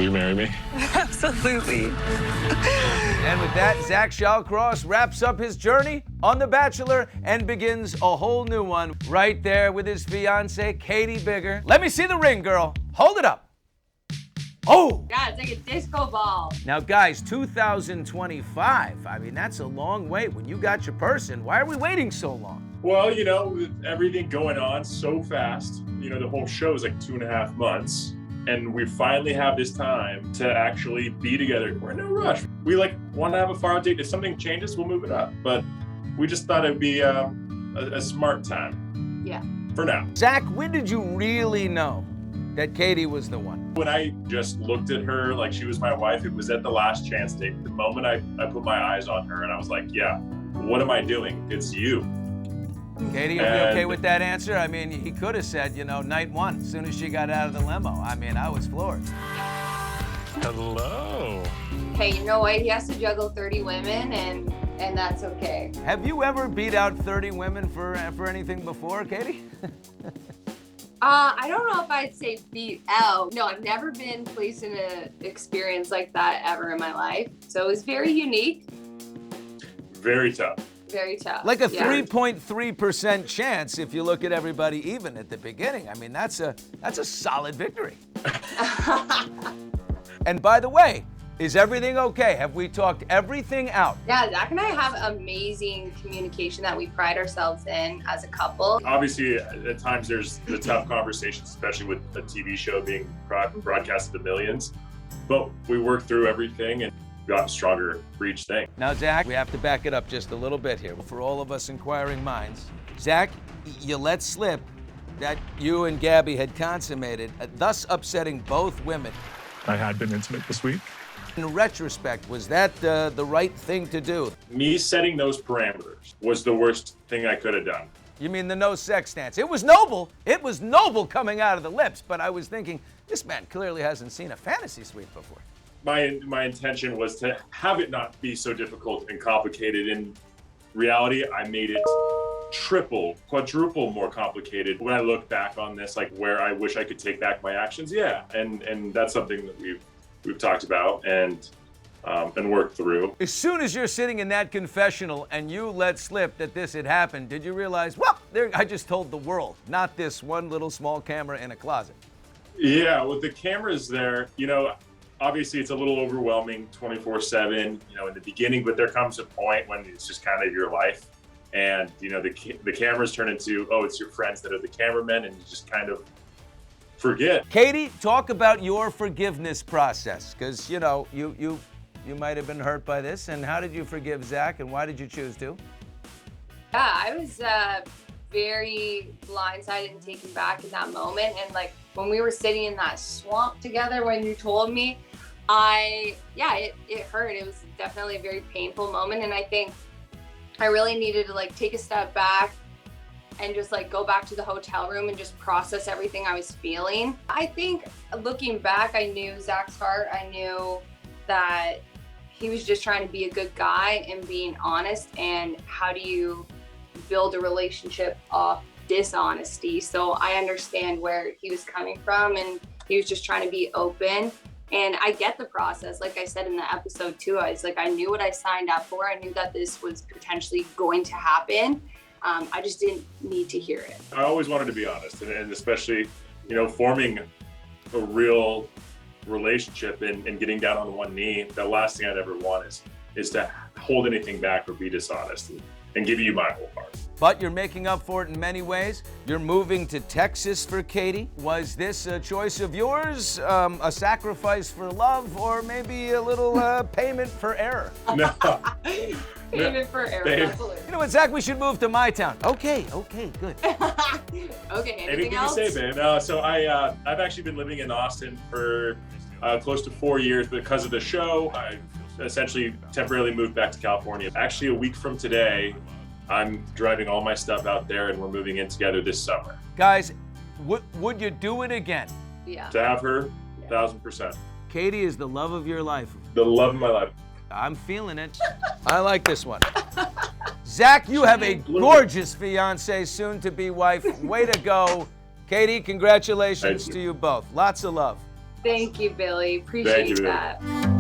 Will you marry me? Absolutely. And with that, Zach Shallcross wraps up his journey on The Bachelor and begins a whole new one right there with his fiancée, Kaity Biggar. Let me see the ring, girl. Hold it up. Oh! Yeah, it's like a disco ball. Now, guys, 2025, I mean, that's a long wait. When you got your person, why are we waiting so long? Well, you know, with everything going on so fast, you know, the whole show is like 2.5 months. And we finally have this time to actually be together. We're in no rush. We want to have a far out date. If something changes, we'll move it up. But we just thought it'd be a smart time. Yeah. For now. Zach, when did you really know that Kaity was the one? When I just looked at her like she was my wife, it was at the last chance date. The moment I put my eyes on her and I was like, yeah, what am I doing? It's you. Kaity, are you okay with that answer? I mean, he could have said, you know, night one, as soon as she got out of the limo. I mean, I was floored. Hello. Hey, you know what? He has to juggle 30 women, and that's okay. Have you ever beat out 30 women for anything before, Kaity? I don't know if I'd say beat out. No, I've never been placed in an experience like that ever in my life. So it was very unique. Very tough. Very tough. Like a 3.3% chance if you look at everybody even at the beginning. I mean, that's a solid victory. And by the way, is everything okay? Have we talked everything out? Yeah, Zach and I have amazing communication that we pride ourselves in as a couple. Obviously, at times there's the tough conversations, especially with a TV show being broadcasted to millions. But we worked through everything and got stronger for each thing. Now, Zach, we have to back it up just a little bit here. For all of us inquiring minds, Zach, you let slip that you and Gabi had consummated, thus upsetting both women. I had been intimate this week. In retrospect, was that the right thing to do? Me setting those parameters was the worst thing I could have done. You mean the no sex dance? It was noble. It was noble coming out of the lips, but I was thinking, this man clearly hasn't seen a fantasy suite before. My intention was to have it not be so difficult and complicated. In reality, I made it triple, quadruple more complicated. When I look back on this, like where I wish I could take back my actions, yeah, and that's something that we've talked about and worked through. As soon as you're sitting in that confessional and you let slip that this had happened, did you realize, well, I just told the world, not this one little small camera in a closet? Yeah, with the cameras there, you know, obviously it's a little overwhelming 24/7, you know, in the beginning, but there comes a point when it's just kind of your life. And, you know, the cameras turn into, oh, it's your friends that are the cameramen, and you just kind of forget. Kaity, talk about your forgiveness process, because, you know, you might have been hurt by this. And how did you forgive Zach, and why did you choose to? Yeah, I was very blindsided and taken back in that moment. And like when we were sitting in that swamp together, when you told me, it hurt. It was definitely a very painful moment. And I think I really needed to like take a step back and just like go back to the hotel room and just process everything I was feeling. I think looking back, I knew Zach's heart. I knew that he was just trying to be a good guy and being honest. And how do you build a relationship off dishonesty? So I understand where he was coming from, and he was just trying to be open. And I get the process. Like I said in the episode too, I was like, I knew what I signed up for. I knew that this was potentially going to happen. I just didn't need to hear it. I always wanted to be honest, and especially, you know, forming a real relationship and getting down on one knee. The last thing I'd ever want is to hold anything back or be dishonest and give you my whole heart. But you're making up for it in many ways. You're moving to Texas for Kaity. Was this a choice of yours, a sacrifice for love, or maybe a little payment for error? No. Payment for error, absolutely. You know what, Zach, we should move to my town. Okay, good. Okay, Anything else? you say, babe. So I've actually been living in Austin for close to 4 years because of the show. I essentially temporarily moved back to California. Actually, a week from today, I'm driving all my stuff out there, and we're moving in together this summer. Guys, would you do it again? Yeah. To have her, 1,000%. Kaity is the love of your life. The love of my life. I'm feeling it. I like this one. Zach, you have a gorgeous fiancée, soon-to-be wife. Way to go. Kaity, congratulations to you both. Lots of love. Thank you, Billy. Thank Appreciate you, Billy. that.